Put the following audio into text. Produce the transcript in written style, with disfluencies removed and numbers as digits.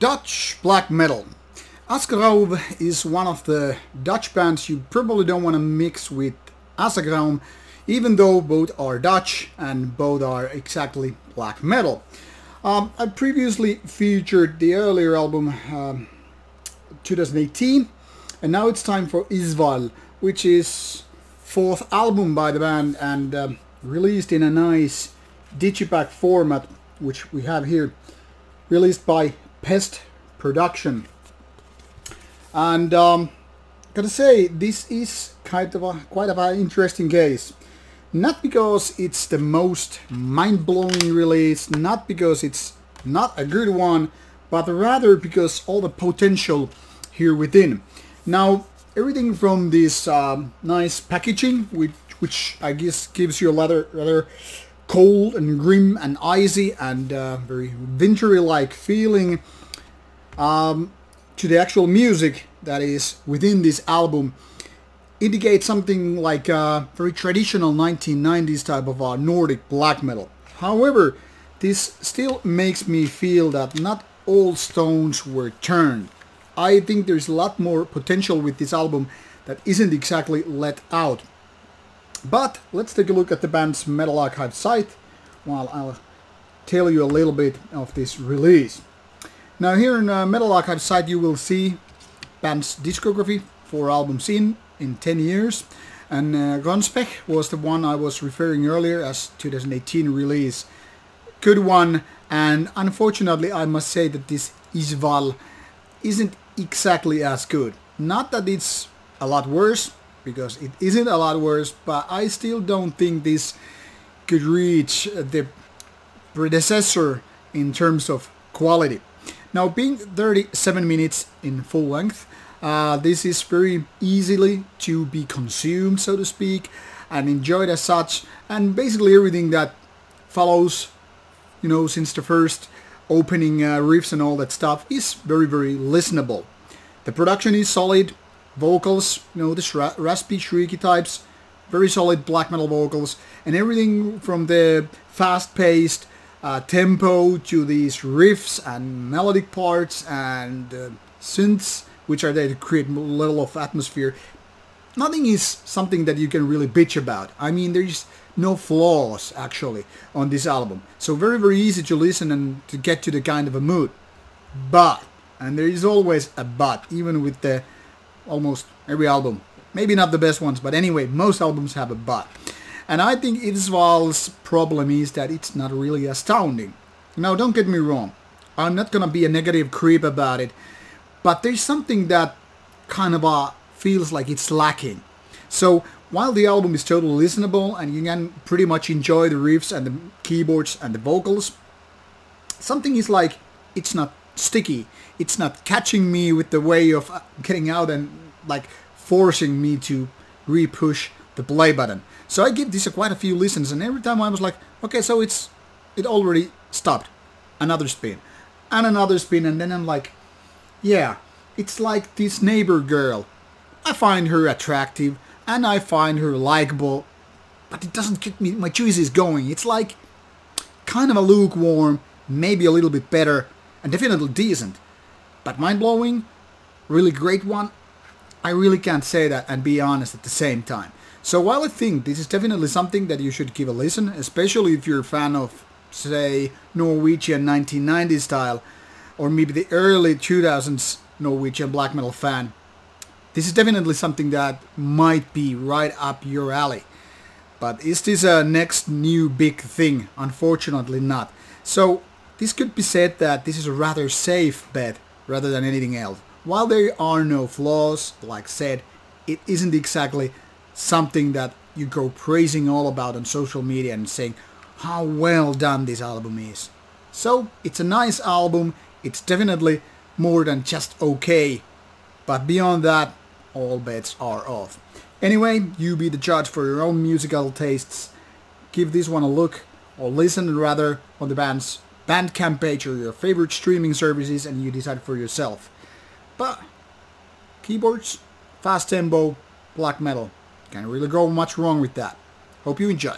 Dutch black metal. Asgrauw is one of the Dutch bands you probably don't want to mix with Asgrauw, even though both are Dutch and both are exactly black metal. I previously featured the earlier album 2018, and now it's time for IJsval, which is fourth album by the band and released in a nice digipack format, which we have here, released by Pest Production. And gotta say, this is quite of an interesting case. Not because it's the most mind-blowing release, not because it's not a good one, but rather because all the potential here within. Now, everything from this nice packaging, which I guess gives you a rather cold and grim and icy and very wintry-like feeling, to the actual music that is within this album, indicates something like a very traditional 1990s type of Nordic black metal. However, this still makes me feel that not all stones were turned. I think there's a lot more potential with this album that isn't exactly let out. But let's take a look at the band's Metal Archive site while I'll tell you a little bit of this release. Now here in Metal Archive site you will see band's discography, 4 albums in 10 years, and Gonspech was the one I was referring earlier as 2018 release. Good one, and unfortunately I must say that this IJsval isn't exactly as good. Not that it's a lot worse, because it isn't a lot worse, but I still don't think this could reach the predecessor in terms of quality. Now, being 37 minutes in full length, this is very easily to be consumed, so to speak, and enjoyed as such, and basically everything that follows, you know, since the first opening riffs and all that stuff is very, very listenable. The production is solid, vocals, you know, this raspy, shrieky types, very solid black metal vocals, and everything from the fast-paced tempo to these riffs and melodic parts and synths, which are there to create a level of atmosphere. Nothing is something that you can really bitch about. I mean, there's no flaws actually on this album. So very, very easy to listen and to get to the kind of a mood. But, and there is always a but, even with the almost every album. Maybe not the best ones, but anyway, most albums have a but. And I think IJsval's problem is that it's not really astounding. Now, don't get me wrong. I'm not gonna be a negative creep about it, but there's something that kind of feels like it's lacking. So, while the album is totally listenable and you can pretty much enjoy the riffs and the keyboards and the vocals, something is like, it's not sticky. It's not catching me with the way of getting out and like forcing me to re-push the play button. So I give this quite a few listens, and every time I was like, okay, so it already stopped. Another spin. And another spin, and then I'm like, yeah, it's like this neighbor girl. I find her attractive, and I find her likable, but it doesn't get me my juices going. It's like kind of a lukewarm, maybe a little bit better, and definitely decent. But mind-blowing, really great one, I really can't say that and be honest at the same time. So while I think this is definitely something that you should give a listen, especially if you're a fan of, say, Norwegian 1990s style, or maybe the early 2000s Norwegian black metal fan, this is definitely something that might be right up your alley. But is this a next new big thing? Unfortunately not. So this could be said that this is a rather safe bet rather than anything else. While there are no flaws, like said, it isn't exactly something that you go praising all about on social media and saying how well done this album is. So, it's a nice album, it's definitely more than just okay, but beyond that, all bets are off. Anyway, you be the judge for your own musical tastes. Give this one a look, or listen rather, on the band's Bandcamp page or your favorite streaming services, and you decide for yourself. But keyboards, fast tempo, black metal, can't really go much wrong with that. Hope you enjoy.